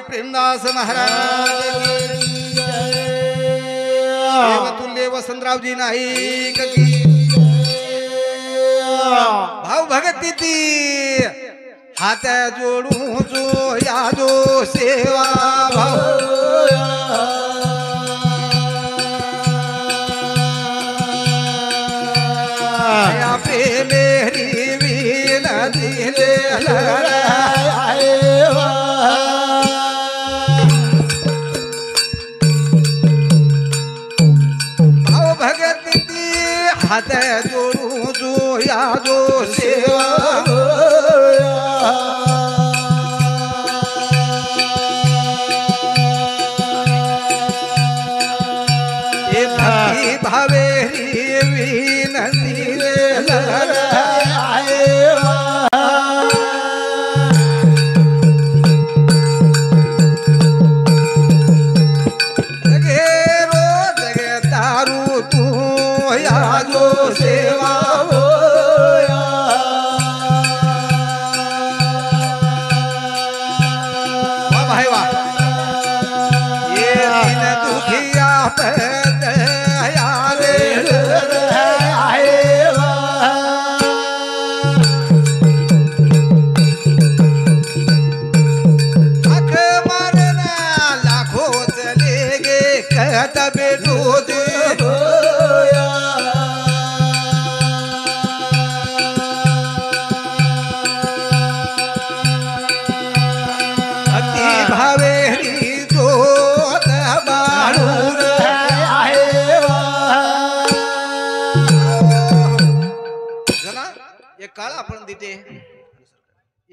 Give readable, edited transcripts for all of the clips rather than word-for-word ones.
प्रेमदास महाराज देवतुल्य वसंतरावजी नाईक की भाव भगती ती हात जोडू जो या जो सेवा भाव या प्रेमेरी विनती भाव भगती ती हात जोडू जो या जो सेवा भावेरी विनती जगे रोज जगे दारू तू या जो सेवा भाई वाह ये दिन दुखिया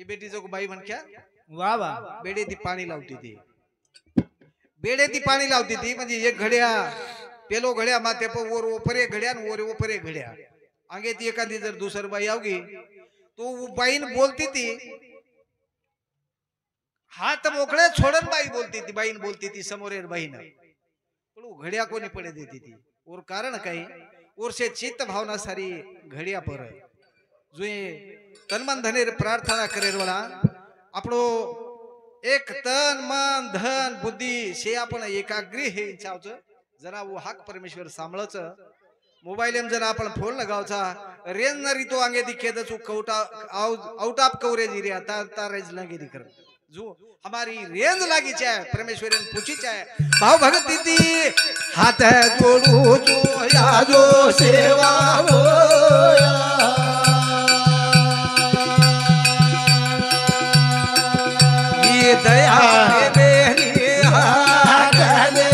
बेटी जो बाई म्हणक्या वा वा बेडे ती पाणी लावती ती बेडे ती पाणी लावती ती म्हणजे एक घड्या पेलो घड्या माते वर ओपरे घड्या वर ओपरे घड्या अंगे ती एखादी जर दुसर बाई आवगी तो बाईन बोलती ती हात मोकळे छोडन बाई बोलती ती बाईन बोलती ती समोरेर बाईन पण घड्या कोणी पडे देती ती और कारण काही ओरसे चित्त भावना सारी घड्या पर जो तन मन धनेर प्रार्थना करेर वाला आपणो एक तन मन धन बुद्धी से आपण एकाग्री हे इच्छावच जरा वो हाक परमेश्वर सांभळच मोबाईल एम जरा आपण फोन लगावचा रेंज नरी तो अंगे दिखे तो कौटा आउट ऑफ कवरेज रे ता रेंज लगे दी कर जो हमारी रेंज लागी चाहे परमेश्वर ने पूछी चाहे भाव भक्ति दी हाथ जोड़ू जो या जो सेवा हो दया मेरी हाथ दे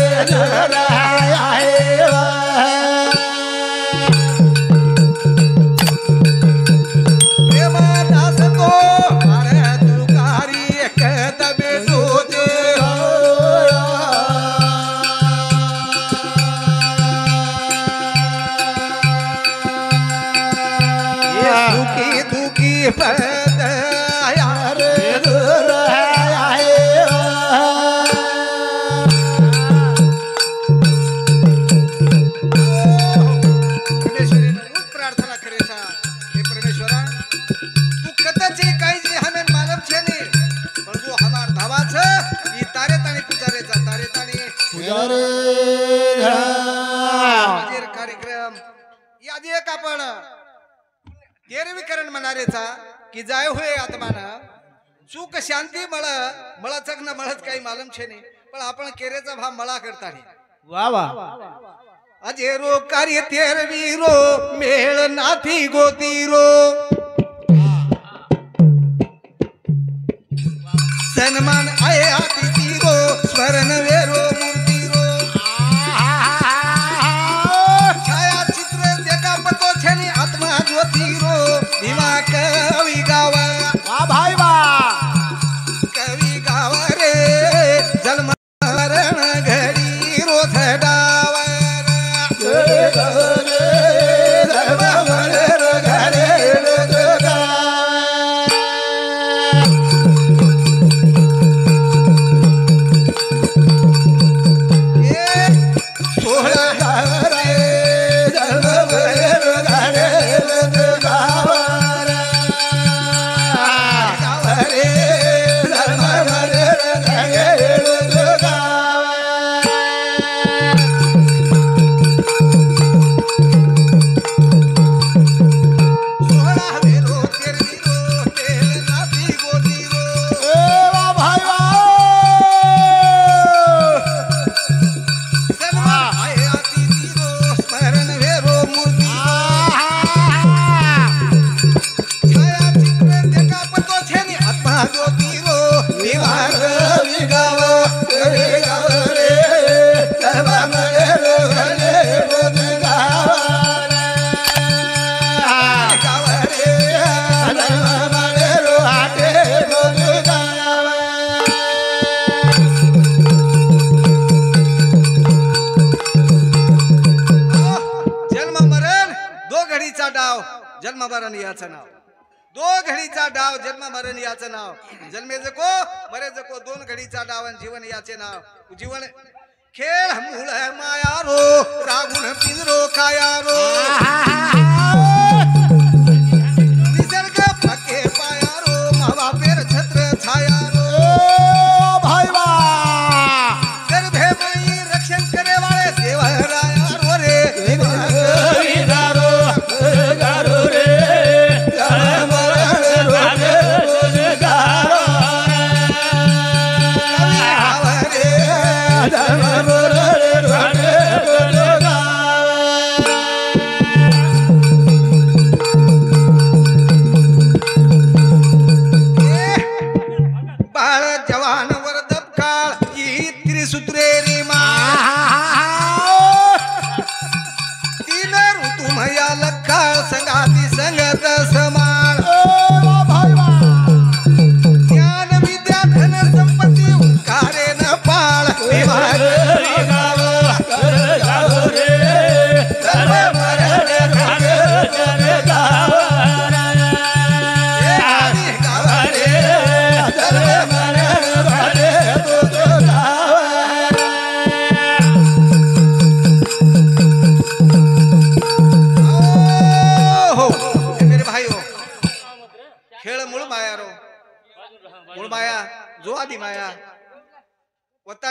प्रेम दास को मारे तुकारी कहत बेटू दे ये दुखी दुखी पर कार्यक्रम यादी एक आपण तेरवीकरण म्हणारेचा की जाय होय आत्माना चूक शांती मला चगना मळत काही मालूम छे नाही पण आपण केरेचा भाव मला करता वा वा अजे रो कार्य तेरवी रो मेळ नाथी गोती रो सन्मान आये आती रो स्मरण वेरो आत्मा ज्योति रो भीमा कवि गावा वाह भाई वाह कवि गावा रे जन्म मरण घड़ी रो थडावा जन्म मरण घड़ी रो जन्म मरण याचं नाव दो घडीचा डाव जन्म मरण याचं नाव जन्मे जको मरे जको दोन घडीचा डाव आणि जीवन याचे नाव जीवन खेळ मूळ माया रो रागुन पिंजरो काया रो निसर्ग पके पाया रो मावा पेर छत्र छाया रो भाईवा गर्भे मई रक्षण करे वाले देवराया रो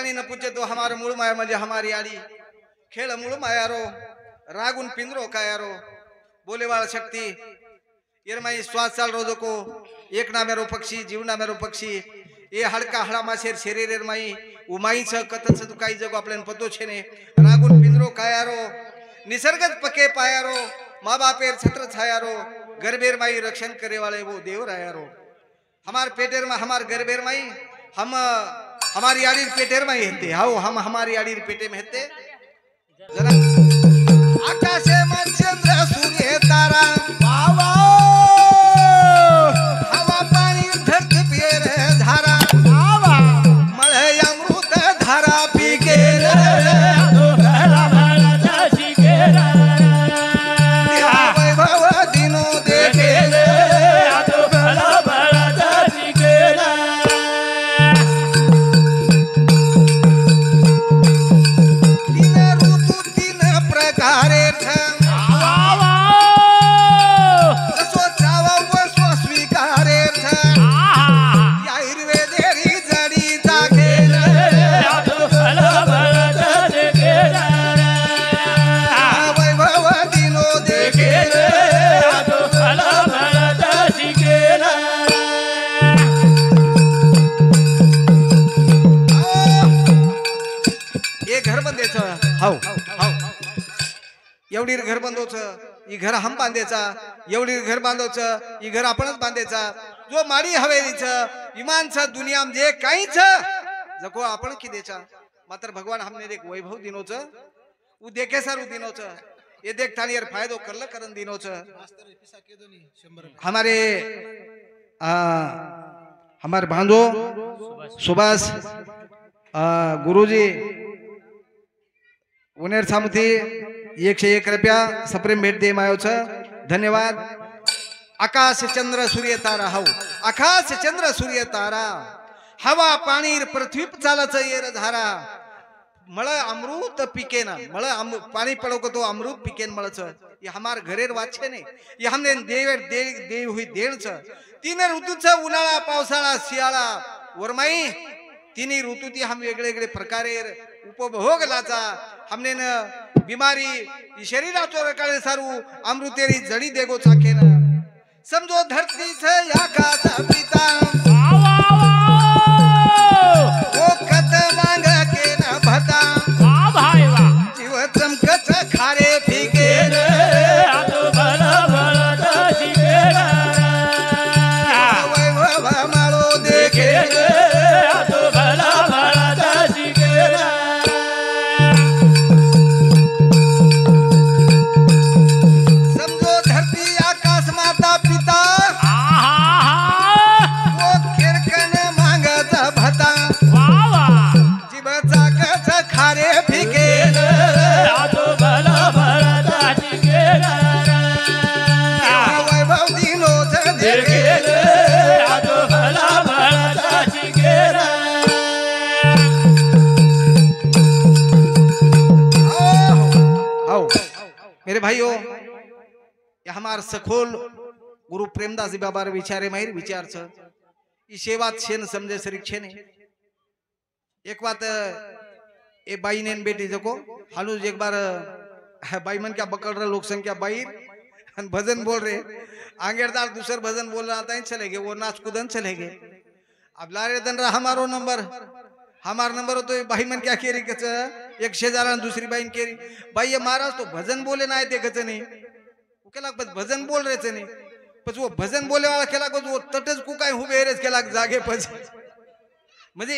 रे न पूछे तो हमारे मूल माया म्हणजे हमारी आड़ी खेळ मूळ माया रो रागुन पिंजरो काया रो बोले वाला शक्ति येरमाई श्वास चाल रोजो को एक नामे रो पक्षी जीव नामे रो पक्षी ए हडका हळा माशेर शरीर माई उमाई छ कतच तू काही जगो आपल्यान पतो छे ने रागुन पिंजरो काया रो निसर्गत पके पाया रो माँ बापेर छत्र छाया रो गर्भेर माई रक्षण करे वाले वो देव राया रो हमार पेटेर में हमार गर्भेर माई हम हमारी आड़ी पेटेर में हेते हाउ हम हमारी आड़ी पेटे में हेते जरा आकाशे में चंद्र सूर्य तारा बाबा हवा पानी धरती पेर धारा बाबा मळे अमृत धारा पी के वैभव दिनो देखे एवढी घर बांधोच ही घर हम बांधायचा एवढी घर बांधोच ही घर आपणच बांधायचा जो माडी हवेलीच इमानच दुनिया जे काहीच जको आपण की देचा मात्र भगवान हमने देख वैभव दिनोच उ देखे सारू दिनोच ये देख थानी यार फायदो करल करन दिनोच हमारे हमारे भांजो सुभाष गुरुजी उनेर सामथी 101 रुपया सप्रेम भेट दे मायो छ धन्यवाद आकाश चंद्र सूर्य तारा हाउ आकाश चंद्र सूर्य तारा हवा पाणी पृथ्वी चालच येर धारा मळ अमृत पिकेना मळ पाणी पडो को तो अमृत पिकेन मळच ये हमार घरेर वात छे ने ये हमने देव हुई देण छ तीन ऋतू छ उन्हाळा पावसाळा शियाळा वरमाई तिनी ऋतू ती हम वेगळे वेगळे प्रकारे उपभोग लाचा हमने न बीमारी शरीराचो रकाळे सारू अमृतेरी जडी देगो चाखे न समजो धरती छ आकाश पिता भाइयों ये हमार सखोल गुरु प्रेमदास जी बाबा विचारे माहिर विचार छ ई सेवात छेन समझे सरीक छे ने एक बात ए बाई ने बेटी जको हालू एक बार बाई मन क्या पकड़ रहा लोक संख्या बाई भजन बोल रहे आंगेरदार दूसर भजन बोल रहा था चले गए वो नाच कूदन चले गए अब लारे दन रहा हमारो नंबर हमार नंबर हो तो भाई मन क्या कह रही एक शेजारा दूसरी बाई कह रही भाई ये महाराज तो भजन बोले ना आए कच नहीं वो केला भजन बोल रहे थे नहीं पच वो भजन बोले वाला केला वो तटच कु काय उभे रेच केला जागे पच म्हणजे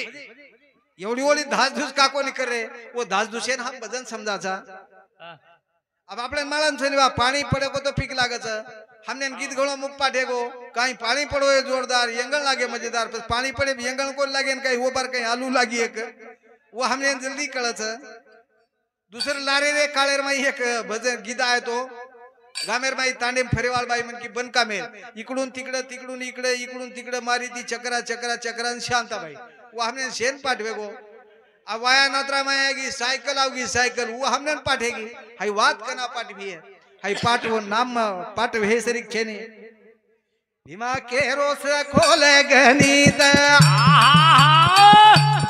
एवढी ओळी धासधूस काको नहीं कर रहे वो धासधूस है ना हम भजन समझाचा अब आपने मालन से बा पानी पड़े को तो पीक लागत हमने गीत घणो मुख पाठे को कहीं पानी पड़ो है जोरदार यंगल लागे मजेदार पर पानी पड़े यंगल को लागे कहीं वो बार कहीं आलू लागी एक वो हमने जल्दी कळच दुसर लारे रे काळेर माई एक भजन गीत आहे तो गामेर माई तांडेम फरेवाल बाई मन की बन कामेर इकडून तिकडे तिकडून इकडे इकडून तिकडे मारी ती चक्रा चक्रा चक्रा शांता बाई वो हमने शेन पाठवे को अब वाया नत्रा में आएगी साइकिल आओगी साइकिल वो हमने पाठेगी हाई बात करना पाठ भी है हाई पाठ वो नाम पाठ वे सरिक छेने भीमा के रोस खोले गणित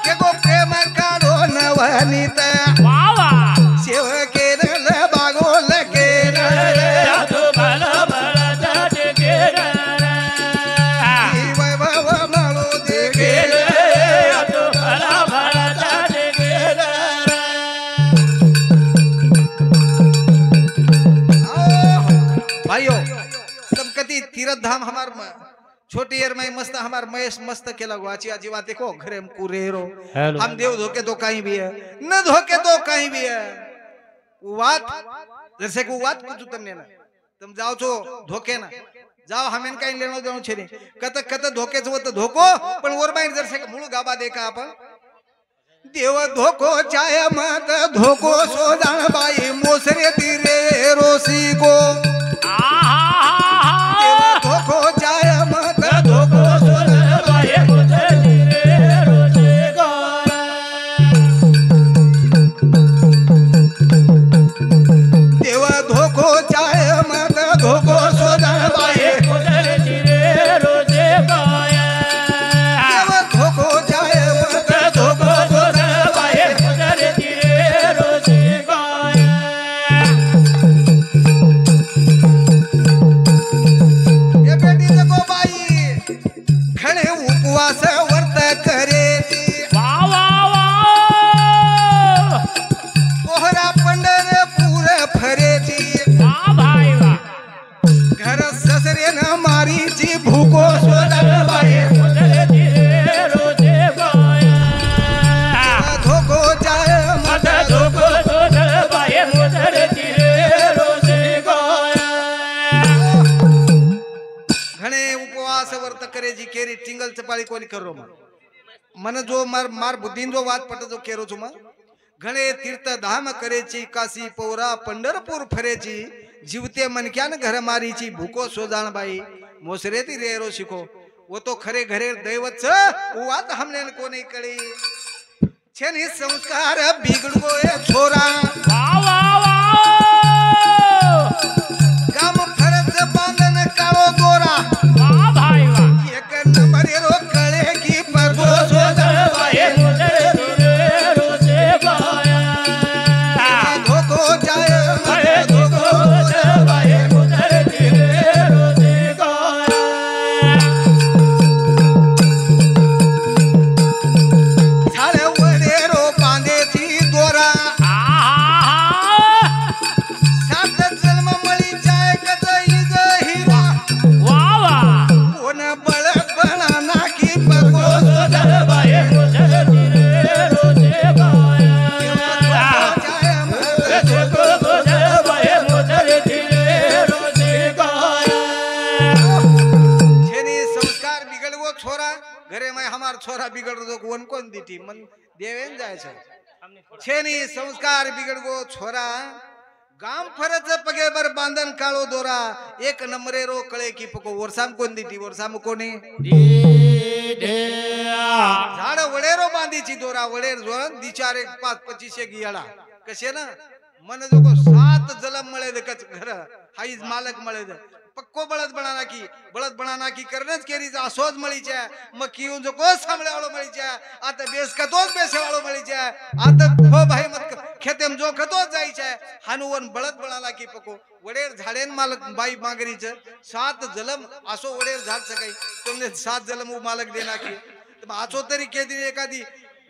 के गो प्रेम काढो नवनीत शिव के रल बागोल के भाइयों कती तीरथ धाम हमार छोटी एर में मस्त हमार महेश मस्त केला गुआची आजी बात देखो घरे हम कुरेरो हम देव धोके तो कहीं भी है न धोके तो कहीं भी है वात जैसे को वात कुछ तमने ना तुम जाओ छो धोके ना जाओ हमें कहीं लेनो देनो छे नहीं कत कत धोके छो तो धोको पण वर माइन जैसे मूळ गाबा देखा आपण देव धोको चाहे मत धोको सोदान बाई मोसरे तीरे रोसी को धोको चाहे मत धोको सोदान बाई मोसरे तीरे रोसी को देव धोको चाहे मत धोको सोदान बाई मोसरे तीरे रोसी को देव धोको चाहे मत धोको कोणी करो मन जो मार बुद्धीन जो वाद पट जो केरो छु घणे तीर्थ धाम करेची काशी पौरा पंढरपूर फरेची जीवते मन क्या न घर मारीची भूको सोजान बाई मोसरे ती रेरो शिको वो तो खरे घरे दैवत छ वो बात हमने को नहीं करी छेनी संस्कार बिगड़ गए छोरा काम फरज बांधन कालो दोरा भाई एक नंबर रो छोरा बिगड़ दो वन कौन दीटी मन देवेन जाय छेनी संस्कार बिगड़ गो छोरा गाम फरज पगे बर बांधन कालो दोरा एक नंबरे रो कळे की पको वर्षाम कोण दीटी वर्षाम कोणी झाड वडेरो बांधीची दोरा वडेर जोन दिचार 5-25 गियाळा कसे ना मन जो 7 सात जलम मळे कच घर हाईज मालक मळे पक्को बळद बनाना की करनेच केरीचा असोज मळीच्या मग किऊन जो को सामळे वाळो मळीच्या आता बेस कतोच बेसे वाळो मळीच्या आता हो भाई मत खेतेम जो कतोच जायच्या हानुवन बळद बनाना की पक्को वडेर झाडेन मालक बाई मागरीच सात जलम असो वडेर झाड सकाई तुमने सात जलम मालक देना की आचो तरी के दिन एखादी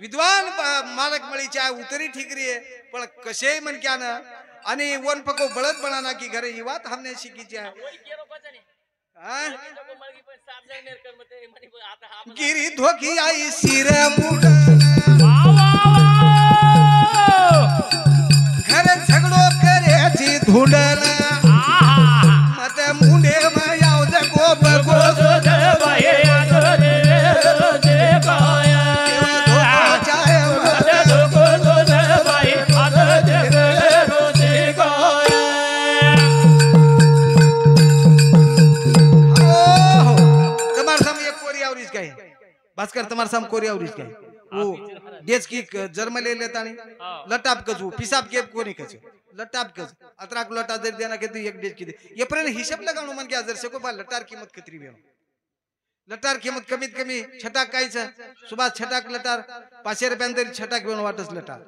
विद्वान मालक मळीच्या उतरी ठिकरी आहे पण कसे मन क्या ना आणि वन पको बळद बनाना की घरे ही बात हमने सीखी है गिरी धोकी आई सिर घर झगड़ो करे धुंडल मत मुंडे मायाव जगो बगो भास्कर तुम्हारे साम कोरिया और इसका वो देश की जर्म ले लेता नहीं लटाप कजू पिसाब के को नहीं कजू लटाप कज अतराक लटा दे देना के तो एक देश की ये पर हिसाब लगानो मन के अजर से को बा लटार कीमत कितनी वेनो लटार कीमत कमीत कमी छटाक कायच सुबह छटाक लटार 500 रुपयांतरी छटाक वेनो वाटस लटार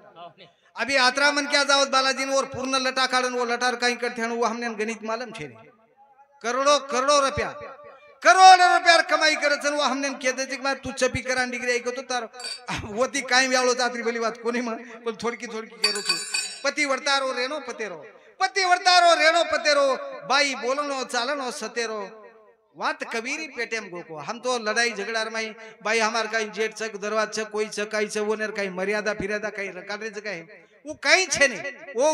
अभी आत्रा मन क्या जावत बालाजी और पूर्ण लटा काढन वो लटार काही करते वो हमने गणित मालूम छे करोड़ों करोड़ों रुपया करोड़ों रुपया कमाई करत वो हमने कहते थे तू चपी करा डिग्री ऐकतो तार होती काय व्यावळो चात्री भली बात कोणी पण थोडकी थोडकी करो तू पति वर्तारो रेनो पतेरो बाई बोलनो चालनो सतेरो वात कबीरी पेटेम गोको हम तो लड़ाई झगड़ा रमाई भाई हमार कहीं जेठ चक दरवाज चक कोई चकाई से वो कहीं मर्यादा फिर्यादा कहीं रकाडे कहीं वो कहीं छे नहीं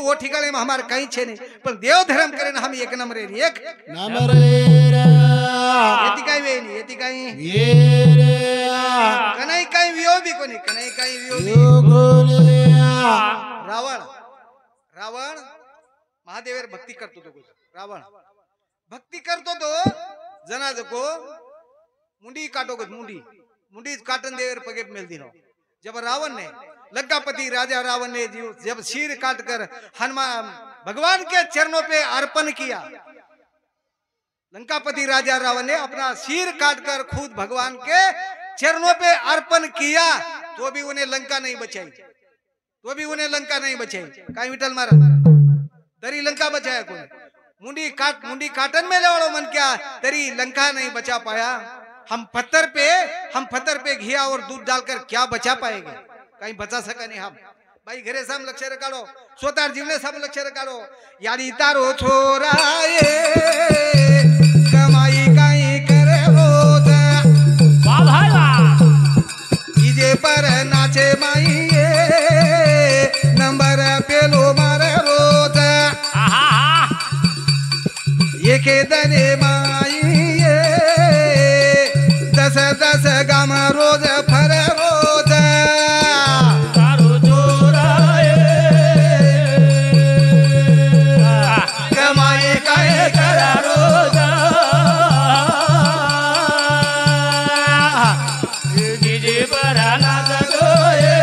वो ठिकाने में हमार कहीं छे नहीं पर देव धर्म करे हम एक नंबर एक नंबर येती काही वे नहीं येती काही कनाई काही वियो भी कोनी कनाई काही वियो भी रावण रावण महादेवर भक्ति करतो तो रावण भक्ति करतो तो जना को मुंडी काटो को मुंडी काटन देवर पगे मिल दिनो जब रावण ने लंकापति राजा रावण ने जब सिर काट कर हनुमान भगवान के चरणों पे अर्पण किया लंकापति राजा रावण ने अपना सिर काट कर खुद भगवान के चरणों पे अर्पण किया तो भी उन्हें लंका नहीं बचाई काई विठल महाराज तरी लंका बचाया कौन मुंडी काटन में ले मन क्या तरी लंका नहीं बचा पाया हम पत्थर पे घिया और दूध डालकर क्या बचा पाएंगे कहीं बचा सका नहीं हम भाई घरे साम लक्ष्य रखाड़ो स्वतार जीवने साम लक्ष्य रखाड़ो यारी तारो छोरा कमाई काई करे रोज इजे पर नाचे माई नंबर पेलो मारे रोज एके दने माई दस दस गाम रोज फर रोज तारो जोराए कमाई काए करा रोज जीजे बराना सगोए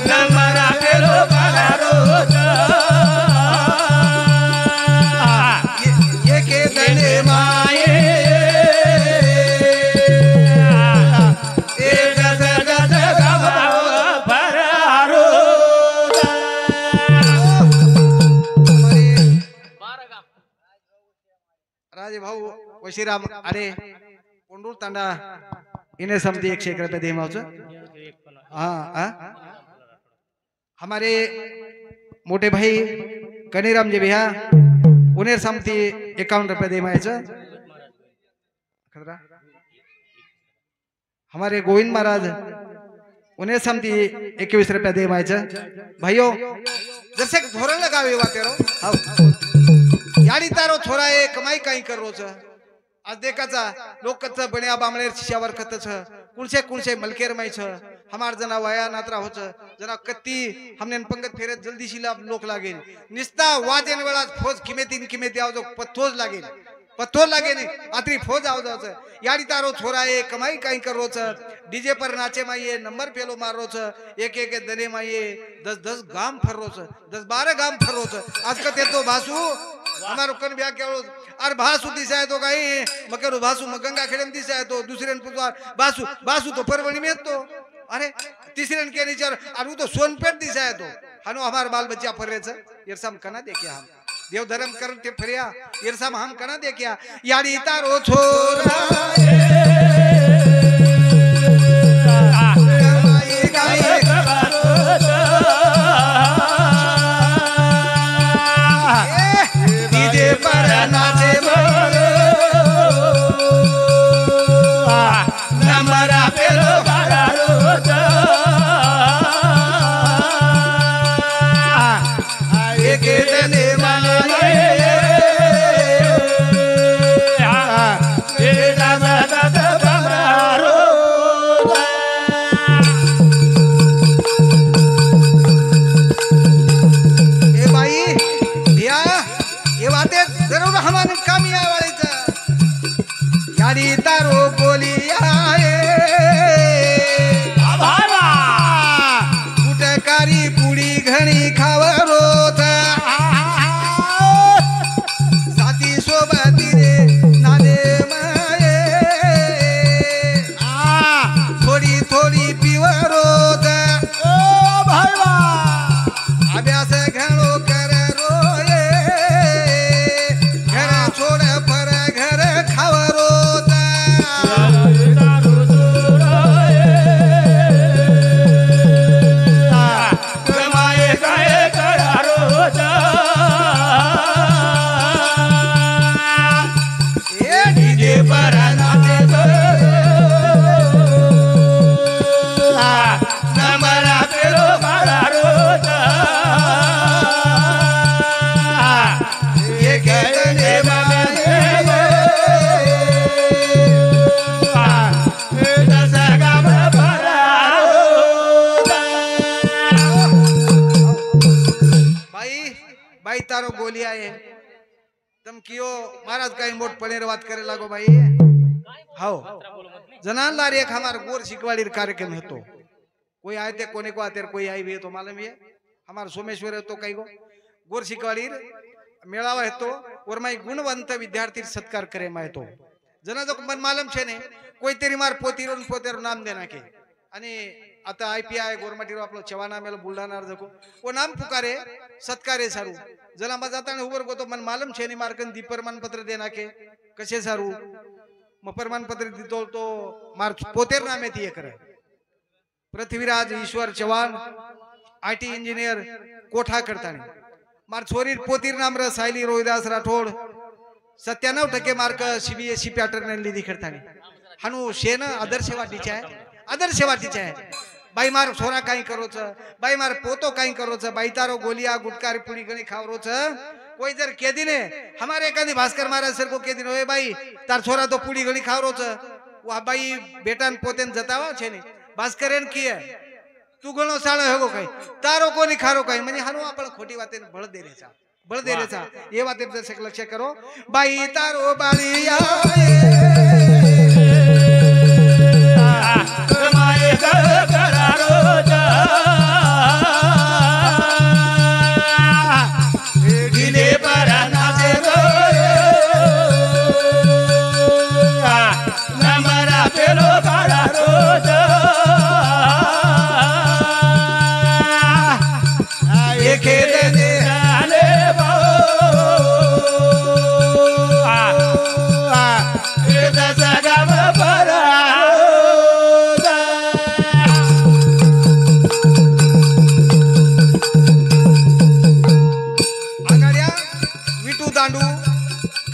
नंबरा पेलो करा रोज राजे भाऊ वशीराम अरे कोंडूर तांडा इन्हें समझी 101 रुपये दे मावच हाँ हमारे मोटे भाई कनीराम जी भैया उन्हें समझी 51 रुपये दे मायच हमारे गोविंद महाराज उन्हें समझी 21 रुपये दे मायच भाइयों जैसे धोरण लगावे वाते रो याडी तारो थोरा ए कमाई काही कर रोज आज देखाचा लोक कच बण्या बामळेर शिशावर खतच कुणसे मलकेर माई छ हमार जना वाया नात्रा होच जना कत्ती हमने पंगत फेरत जल्दी शिला लोक लागेल निस्ता वाजेन वेळा फोज किमेती आव जो पथोज लागेल पत्तो लागे ने आतरी फौज आव जावच याडी तारो छोरा ए कमाई काई करो छ डीजे पर नाचे माइए नंबर पेलो मारो छ एक एक दने माइए 10 गाम फरो छ 10-12 गाम फरो छ आज कते तो भासू हमारो कन ब्या केलो अरे भासू दिसाय तो काई मकरो भासू मगंगा खेडम दिसाय तो दुसरेन पुतवार भासू भासू तो परवणी में तो अरे तीसरेन के नीचर अरु तो सोनपेट दिसाय तो हनो हमार बाल बच्चा फरे छ येरसाम कना देखे हम देव धर्म कर ते फरिया येरसाम हम कना देखिया याडी तारो छोरा डीजे पर नाचे नमरा पेलो तारो बोलिया कुटकारी पुडी घणी खावरो साथी सोबती रे नादे माये थोडी थोडी पिवरो अभ्यास घणो कर रोये घर छोड़ पर घर खावरो तारो गोलिया है तम कियो महाराज काही मोठ पणेर बात करे लागो भाई हाओ जनानलार एक हमार गोर शिकवाड़ी कार्यक्रम है तो कोई आए थे कोने को आते कोई आई भी है तो मालूम है हमार सोमेश्वर है तो कई गो गोर शिकवाड़ी मेळावा है तो और मैं गुणवंत विद्यार्थी सत्कार करे मैं तो जना जो मन मालूम छे ने कोई तेरी मार पोतेरो नाम देना के आणि आता आईपीआय गोरमाटीरो आपलो चवाना मेलो बुलढाणार जको वो नाम पुकारे सत्कारे सारू जना मजाताने उबर गो तो मन मालूम छे नी मार्कन दी प्रमाणपत्र देना के कसे सारू म प्रमाणपत्र दितो तो मार पोतेर नामे थी करे पृथ्वीराज ईश्वर चव्हाण आईटी इंजीनियर कोठा करतानी मार छोरीर पोतीर नाम र Sayali Rohidas Rathod 97% mark CBSE pattern लिधी करतानी हानु शेन आदर्श वाटीचे आहे बाई मार छोरा काही करोच बाई मार पोतो काही करोच बाई तारो गोलिया गुटकार पुड़ी गणी खावरोच कोई जर के दिने हमारे एकादी भास्कर महाराज सर को के दिन ओए बाई तार छोरा तो पुड़ी गणी खावरोच वा बाई बेटान पोतेन जतावा छे ने भास्करेन किए तू गणो साळो हेगो काही तारो कोनी खारो काही म्हणजे हानु आपण खोटी वाते बळ दे रेचा ये वाते जर लक्ष्य करो बाई तारो बालिया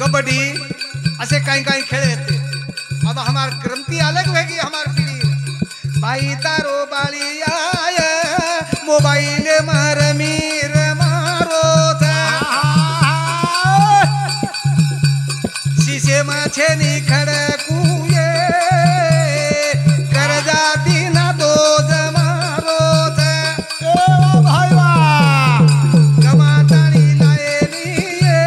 कबड्डी ऐसे कहीं कहीं खेले थे अब हमार क्रांति अलग होगी हमार पीढ़ी भाई तारो बालिया मोबाइल मार मीर मारो शीशे माछे निखड़ कुए कर जाती ना दो जमारो कमातानी लाए लिए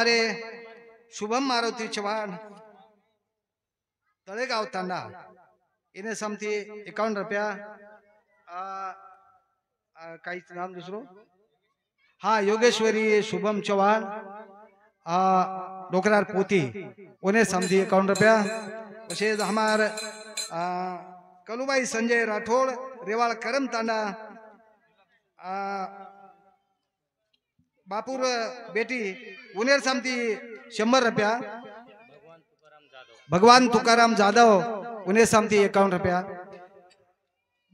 हमारे शुभम मारुति चौहान तळेगाव तांडा इन्हें समथी 51 रुपया काही नाम दूसरो हाँ योगेश्वरी शुभम चौहान डोकरार पोती उन्हें समझी 51 रुपया पछे हमार कलुबाई संजय राठौड़ रेवाड़ करम तांडा बापुर बेटी उन्हें समझी 100 रुपया भगवान तुकाराम जाधव उन्हें समझी 51 रुपया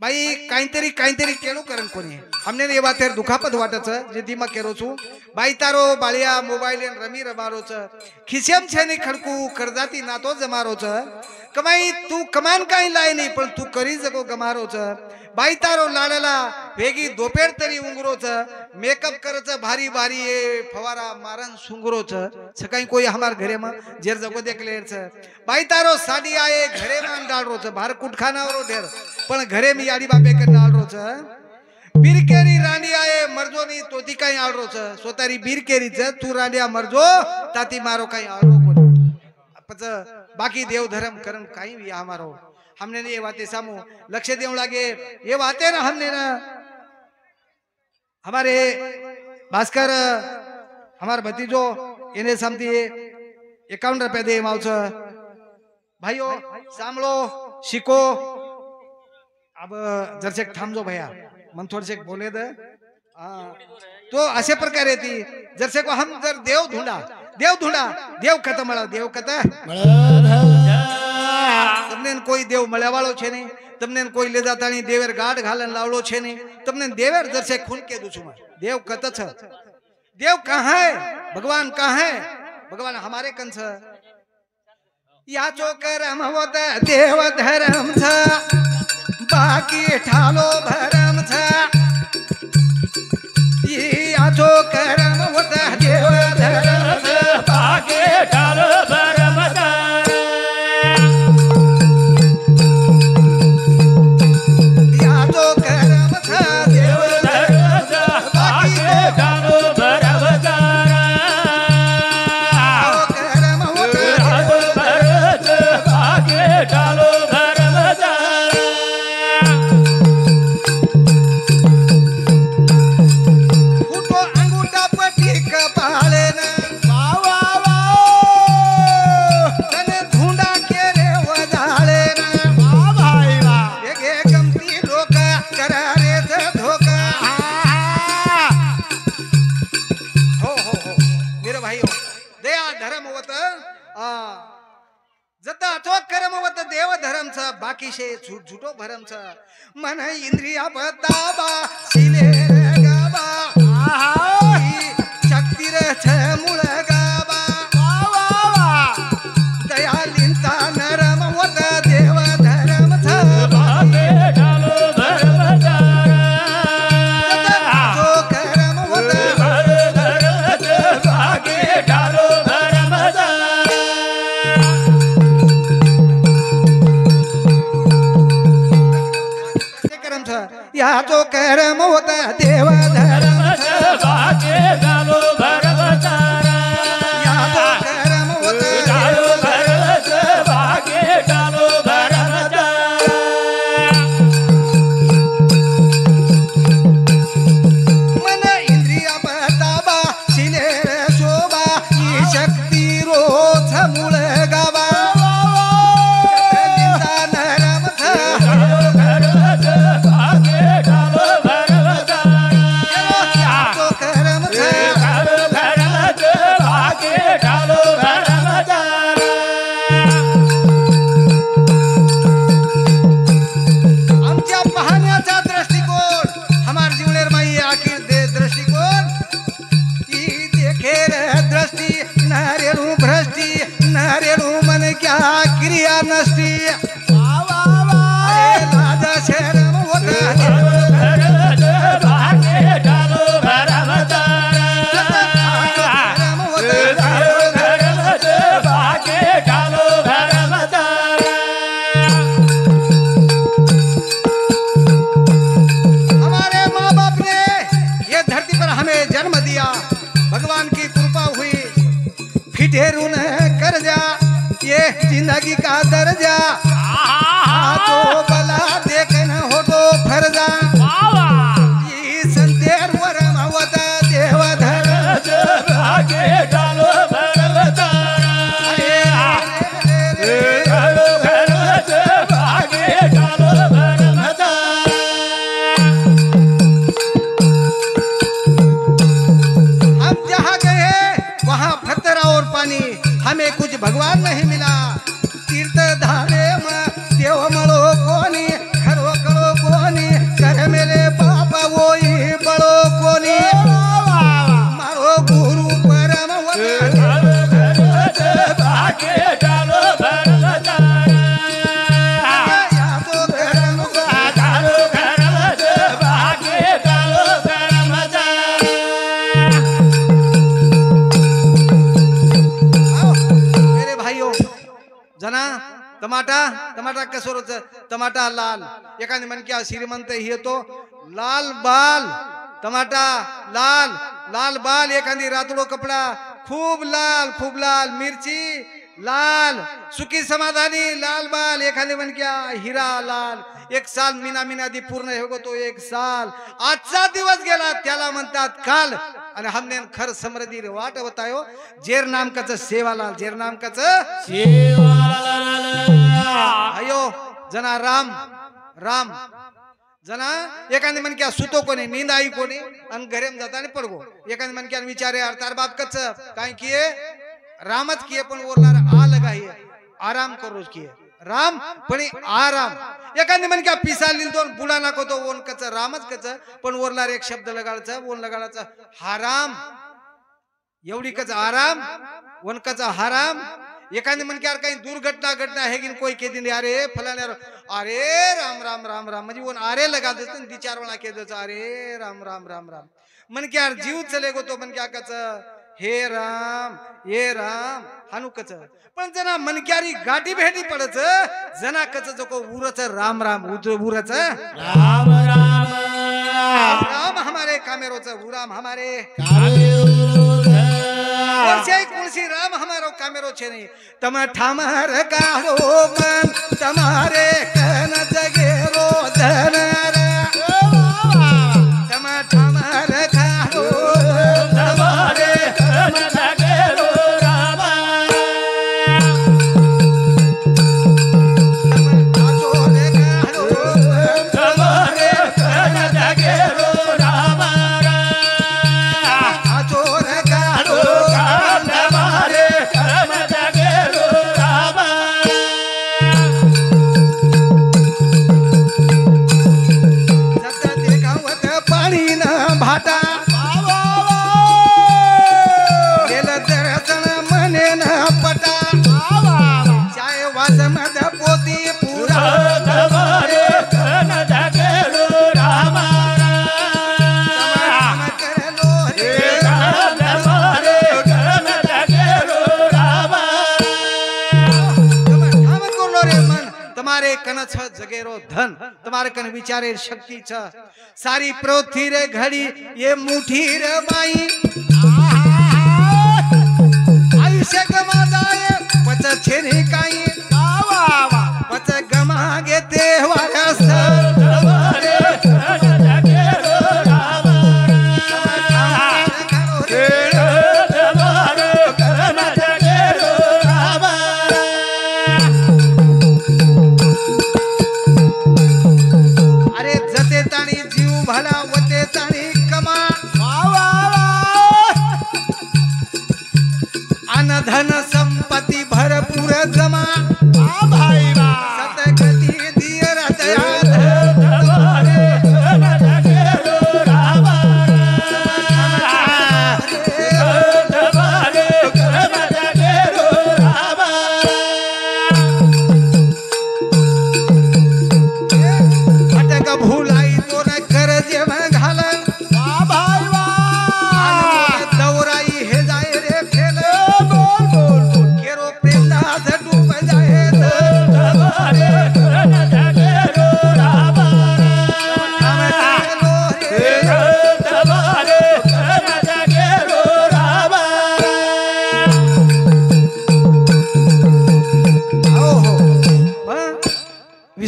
बाई काहीतरी केलो करण कोणी हमने ये बात दुखापत वाटच जे दिमा केरो छु बाई तारो बाळिया मोबाइल रमी रबारो छ खिसेम छे ने खडकू करजाती नातो जमारो छ कमाई तू कमान काही लाय नाही पण तू करी जगो गमारो छ बाई तारो लाडला भेगी दोपेर तरी उंगरो छ मेकअप करच भारी भारी फवारा मारन सुंगरो छ सकाई कोई हमार घरे में जेर जगो देखले छ बाई तारो साडी आए घरे में डालरो छ भार कुट खानावरो ढेर पण घरे में याडी बापे के डालरो छ बीरकेरी राणी आए मरजो नी तोती काही आळरो छ स्वतारी बीरकेरी छ तू रांडिया मरजो ताती मारो काही आळरो कोणी पच बाकी देव धर्म करन काही भी हमारो हमने ये बातें सामू लक्ष्य देव लागे ये बातें ना हमने ना हमारे भास्कर हमारे भतीजो इन्हें समझी 51 रुपया दे मावच भाइयों सांभळो शिको अब जरसेक थांबजो भैया मन थोड़से बोले दे तो अशा प्रकारे ती जरसे को हम जर देव ढूंढा देव कथा मला देव कथा तमने कोई देव મળ્યા વાળો છે નહીં તમને કોઈ ले जातानी देवेर गाड घालन लावलो છે નહીં તમને देवेर जरसे खून के दूं છું देव कथा छ देव कहाँ है भगवान कहाँ है भगवान हमारे कन छ या चोकरम होत देव धर्म छ बाकी ठालो भरम छ या चोकरम होत देव धर्म छ बाकी ठालो भरम छ बाकी से झूठो भरम छ मन इंद्रिया बताबा सिले गाबा शक्ति रे छ मूल गाबा दयालिंता नरम वत देव धर्म छ बाके डालो धर्म जो करम वत धर्म छ बाके डालो धर्म या तो करम होता देव धर्म बाके डालो भरम तारा या तो करम होता डालो भरम बाके डालो भरम तारा मन इंद्रिया बताबा सिले शोभा ये शक्ति रोथ मूल गावा Yeah. तेरून कर जा ये जिंदगी का दर्जा तो बला देखन होतो फरजा संतेर वर मावता देवधर भागे डालो भरवता भागे डालो भरवता हम जहाँ गए वहाँ पत्थर और पानी हमें कुछ भगवान नहीं मिला तीर्थ धामे में देव मलो कोनी खरो करो कोनी कर मेरे बाबा वो ही बड़ो कोनी मारो गुरु परम भागे डालो भरवता भागे डालो भरवता मेरे भाइयों जना टमाटा टमाटा कसोरच टमाटा लाल एखादी म्हणक्या श्रीमंत येतो लाल बाल टमाटा लाल लाल बाल एखादी रातडो कपडा खूप लाल मिरची लाल सुखी समाधानी लाल बाल एखादी म्हणक्या हिरा लाल एक साल मीना दी पूर्ण हो तो एक साल आजचा दिवस गेला त्याला म्हणतात काल आणि हमने खर समृद्धी वाट बतायो जेर नाम कच सेवालाल जेर नाम कच अयो जना राम राम जना एखादी म्हणक्या सुतो कोणी नींद आई कोणी आणि घरेम जाता आणि पडगो एखादी म्हणक्या विचारे अवतार बाप कच काय किये रामच किये पण ओरणार आ लगाई आराम करोज किये राम पण आराम एखादी म्हणक्या पिसा लिल दोन बुडा नको तो ओन कच रामच कच पण ओरणार एक शब्द लगाडायचा ओन लगाडायचा हराम एवढी कच आराम ओन कच हराम एखादी म्हणक्यार काही दुर्घटना घटना है कि कोई के दिन अरे फलाने अरे राम राम राम राम म्हणजे ओन अरे लगा देत दी चार वेळा के देत अरे राम राम राम राम म्हणक्यार जीव चले गो तो म्हणक्या कच हे राम ये राम हानु कच पण जना मनक्यारी गाठी भेटी पडच जना कच जको उरच राम राम उरच राम राम राम हमारे कामेरोच उराम हमारे कुलसी राम हमारो कामेरो छे नहीं तम ठामर काढो मन तुम्हारे कन जगेरो धन तम ठामर काढो तुम्हारे कन जगेरो राम तुम्हारे कन जगेरो राम कन छ जगेरो धन तुम्हारे कन विचारे शक्ति छ सारी पृथ्वी रे घड़ी ये मुठी रे बाई आयुष्य गमा जाए पच छेने काई पच गमा गे देवारा तुम्हारे कन जगेरो राम तुम्हारे कन जगेरो राम अरे जते ताणी जीव भला वते ताणी कमा अन धन संपत्ती भरपूर जमा सतगती दियर दयाल तुम्हारे कन जगेरो राम तुम्हारे कन जगेरो राम अटक भुलाई तो न कर जेव घाल दौराई हे जाय रे फेल केरो प्रेमदास डूब जाए तुम्हारे कन जगेरो राम तुम्हारे कन जगेरो राम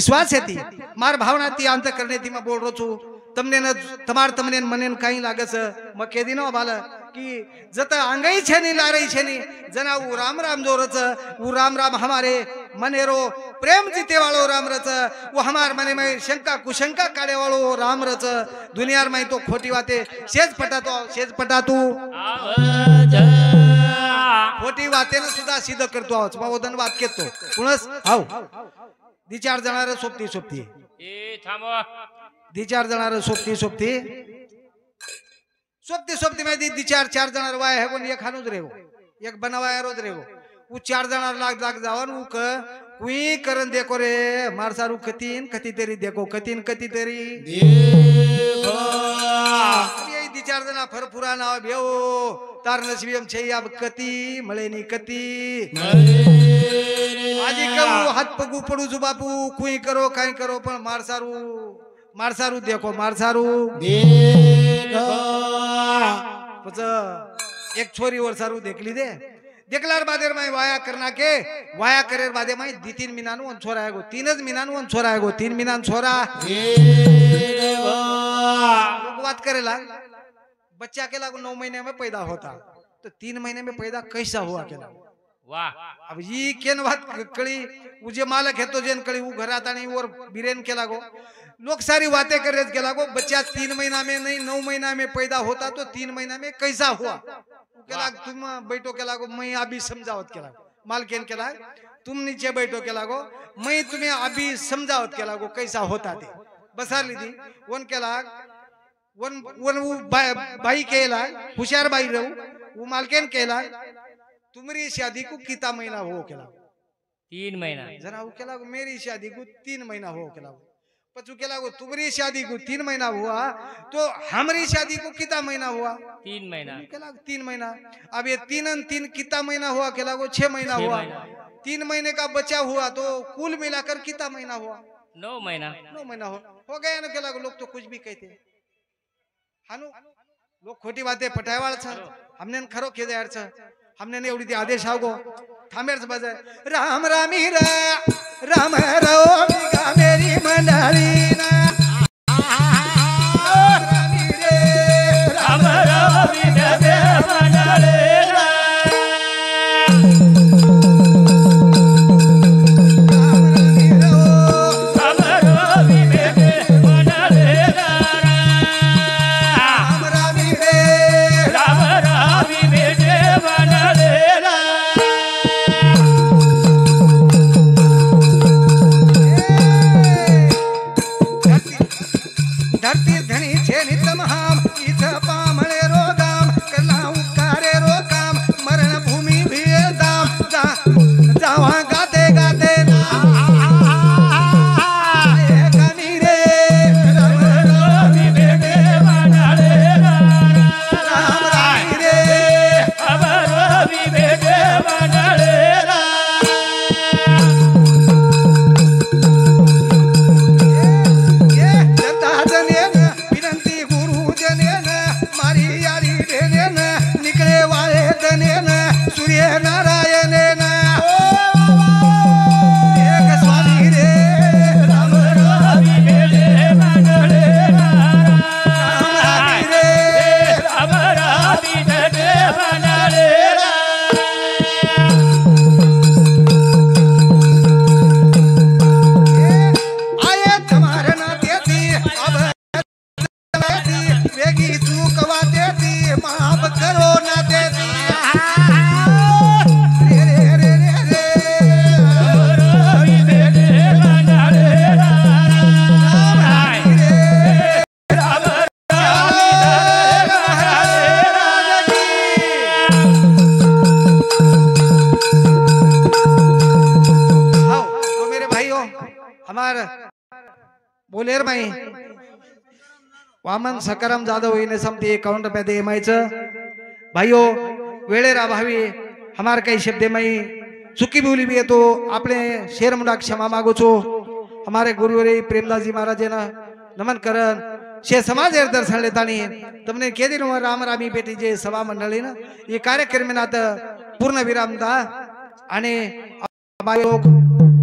विश्वास है ती मार भावना ती अंत करने थी मैं बोल रो छू तमने न तमार तमने मने कहीं लागस म केदी न बाला कि जता आंगई छे नी ला रही छे नी जना वो राम राम जो रच वो राम राम हमारे मनेरो प्रेम जीते वालो राम रच वो हमार मने में शंका कुशंका काढे वालो राम रच दुनिया में तो खोटी बातें सेज पटा तू खोटी बातें सुद्धा सिद्ध करतो आहोत मग धन्यवाद केतो पुनस हाव दी चार जणार सोबती ए थांबवा दी चार जणार सोबती में दी चार जणार वाय है कोण एक खानूच रेगो एक बनवाया रोज रेगो वो चार जणार लाग जावन वो कुई करन देखो रे मार सारू कती तेरी देखो कती तेरी देखो ये दी चार जना फरफुरा ना भेओ तार नसीबम छे अब कती मळे नी कती आजी कहू हाथ पगू पड़ू छु बापू कुई करो काई करो पण मार सारू देखो पच एक छोरी और सारू देखली दे देखलार बादेर में वाया करेर बादे में दी 3 मीनानु वन छोरा आएगो 3 मीनानु वन छोरा आएगो 3 मीनान छोरा लोग बात करेला बच्चा के लागू 9 महीने में पैदा होता तो 3 महीने में पैदा कैसा हुआ के लागू वाह अब ये केन बात कड़ी उजे मालक है तो जेन कड़ी वो घर आता नहीं और बीरेन के लागो लोग सारी बातें कर रहे के लागो बच्चा 3 महीना में नहीं 9 महीना में पैदा होता तो 3 महीना में कैसा हुआ के लाग तुम बैठो के लागो मैं अभी समझावत के लागो मालकिन के लाग तुम नीचे बैठो के लागो मैं तुम्हें अभी समझावत के लागो कैसा होता थे बसार लीधी वन के लाग वन वो भाई के लाग होशियार भाई रहू वो मालकिन के लाग तुम्हारी शादी को कितना महीना हो के लागो 3 महीना जरा वो के लागो मेरी शादी को 3 महीना हो के लागो पचू के लागो तुम्हारी शादी को 3 महीना हुआ तो हमारी शादी को कितना महीना हुआ 3 महीना के लागो 3 महीना अब ये 3 कितना महीना हुआ के लागो 6 महीना हुआ 3 महीने का बच्चा हुआ तो कुल मिलाकर कितना महीना हुआ 9 महीना 9 महीना हो गया ना के लागो लोग तो कुछ भी कहते हानु लोग खोटी बातें पटायवाळ छ हमने खरो के यार छ हमने ने एवढी ती आदेश आवगो थांबेरच बजाय राम रामी राम रो गा मेरी मंडळी ना रामी रे राम रामी गे मंडळे रामी रो राम रामी गे मंडळे राम रामी रे राम रामी गे मंडळे धरती धनी छे नितम हम इथ पामळे रोगाम करला उकारे रोकाम मरण भूमि भी दाम जावा गाते कमी रे राम रामी गे मंडळे राम रामी रे राम रामी गे मंडळे ये जनता जनेन विनंती गुरु जनेन मारी यारी देनेन निकळे वाळे दनेन सूर्य नारायणेन एक स्वामी रे राम रामी गे मंडळे राम रामी रे राम रामी गे मंडळे आये तुम्हारे नातेती अब वेगी चूक वातेती माफ करो नातेती रे रे रे रे रे रामी गे मंडळे राम रामी रे राम हाँ, तो मेरे भाइयों हमार बोलेर माई वामन सकाराम जाधव इन्हें समती अकाउंट पे दे माईच भाइयों वेळेर अभावी हमार काही शब्द माई चुकी बोली भी है तो अपने शेर मुंडा क्षमा मागो छो हमारे गुरुवरे प्रेमदास जी महाराज ने नमन करन शे समाज दर्शन लेतानी तमने के दिन राम रामी पेटी जे सभा मंडळी ना ये कार्यक्रम पूर्ण विराम दा आणि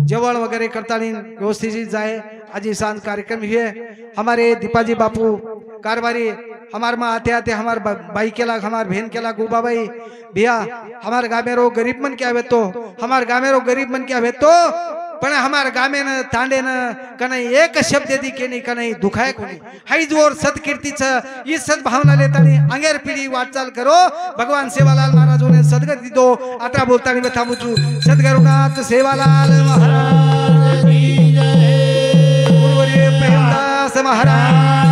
जेवण वगैरह करता व्यवस्थित जाए। आज सांझ कार्यक्रम हुए हमारे दीपाजी बापू कारबारी हमार माँ आते आते हमार भाई के लाग हमार बहन के लाग गुबा भाई भैया हमार गाँव में रो गरीब मन क्या तो हमार गाँव में रो गरीब मन क्या तो पण हमार गाँव में न तांडे न कनाई एक शब्द दी के नहीं कनाई दुखाए को नहीं हाई जोर सत्कीर्ती ये सद्भावना लेता नहीं अंगेर पीढ़ी वाटचाल करो भगवान सेवालाल महाराजों ने सदगति दो आता बोलता नहीं बता मुझू सदगुरुनाथ सेवालाल महाराज की जय गुरुवर्य प्रेमदास महाराज